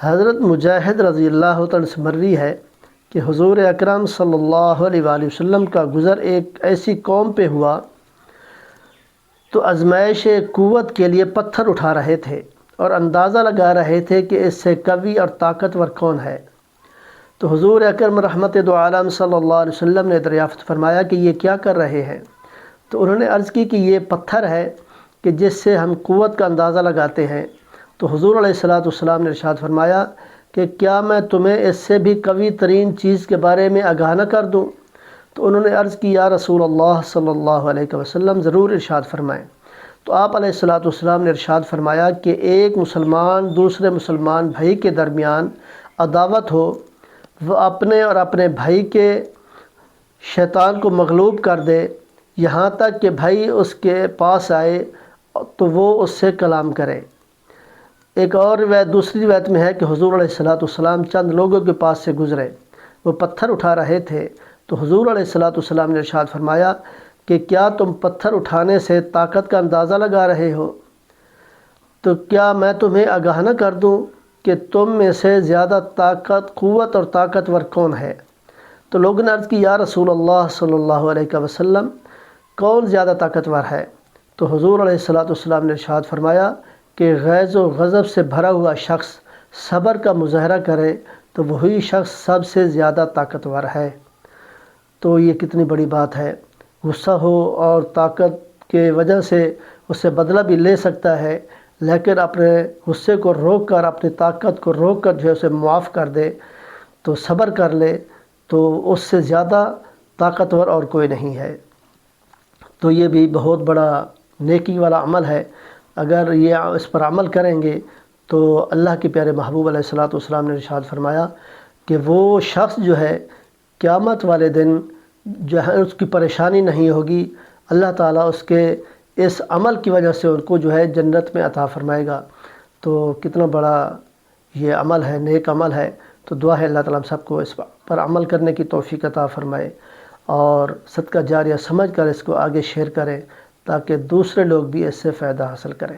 حضرت مجاہد رضی اللہ تعالیٰ سے مروی ہے کہ حضور اکرم صلی اللہ علیہ وآلہ وسلم کا گزر ایک ایسی قوم پہ ہوا تو آزمائش قوت کے لیے پتھر اٹھا رہے تھے اور اندازہ لگا رہے تھے کہ اس سے قوی اور طاقتور کون ہے۔ تو حضور اکرم رحمت دو عالم صلی اللہ علیہ وسلم نے دریافت فرمایا کہ یہ کیا کر رہے ہیں؟ تو انہوں نے عرض کی کہ یہ پتھر ہے کہ جس سے ہم قوت کا اندازہ لگاتے ہیں۔ تو حضور علیہ السلام نے ارشاد فرمایا کہ کیا میں تمہیں اس سے بھی قوی ترین چیز کے بارے میں آگاہ نہ کر دوں؟ تو انہوں نے عرض کی یا رسول اللہ صلی اللہ علیہ وسلم ضرور ارشاد فرمائیں۔ تو آپ علیہ السلام نے ارشاد فرمایا کہ ایک مسلمان دوسرے مسلمان بھائی کے درمیان عداوت ہو، وہ اپنے اور اپنے بھائی کے شیطان کو مغلوب کر دے یہاں تک کہ بھائی اس کے پاس آئے تو وہ اس سے کلام کرے۔ ایک اور روایت دوسری روایت میں ہے کہ حضور علیہ السلام چند لوگوں کے پاس سے گزرے، وہ پتھر اٹھا رہے تھے تو حضور علیہ السلام نے ارشاد فرمایا کہ کیا تم پتھر اٹھانے سے طاقت کا اندازہ لگا رہے ہو؟ تو کیا میں تمہیں آگاہ نہ کر دوں کہ تم میں سے زیادہ قوت اور طاقتور کون ہے؟ تو لوگوں نے عرض کی یا رسول اللہ صلی اللہ علیہ وسلم کون زیادہ طاقتور ہے؟ تو حضور علیہ السلام نے ارشاد فرمایا کہ غیظ و غضب سے بھرا ہوا شخص صبر کا مظاہرہ کرے تو وہی شخص سب سے زیادہ طاقتور ہے۔ تو یہ کتنی بڑی بات ہے، غصہ ہو اور طاقت کے وجہ سے اس سے بدلہ بھی لے سکتا ہے، لیکن اپنے غصے کو روک کر اپنی طاقت کو روک کر جو ہے اسے معاف کر دے تو صبر کر لے تو اس سے زیادہ طاقتور اور کوئی نہیں ہے۔ تو یہ بھی بہت بڑا نیکی والا عمل ہے، اگر یہ اس پر عمل کریں گے تو اللہ کے پیارے محبوب علیہ السلام نے ارشاد فرمایا کہ وہ شخص جو ہے قیامت والے دن جو ہے اس کی پریشانی نہیں ہوگی، اللہ تعالیٰ اس کے اس عمل کی وجہ سے ان کو جو ہے جنت میں عطا فرمائے گا۔ تو کتنا بڑا یہ عمل ہے، نیک عمل ہے۔ تو دعا ہے اللہ تعالیٰ ہم سب کو اس پر عمل کرنے کی توفیق عطا فرمائے اور صدقہ جاریہ سمجھ کر اس کو آگے شیئر کریں تاکہ دوسرے لوگ بھی اس سے فائدہ حاصل کریں۔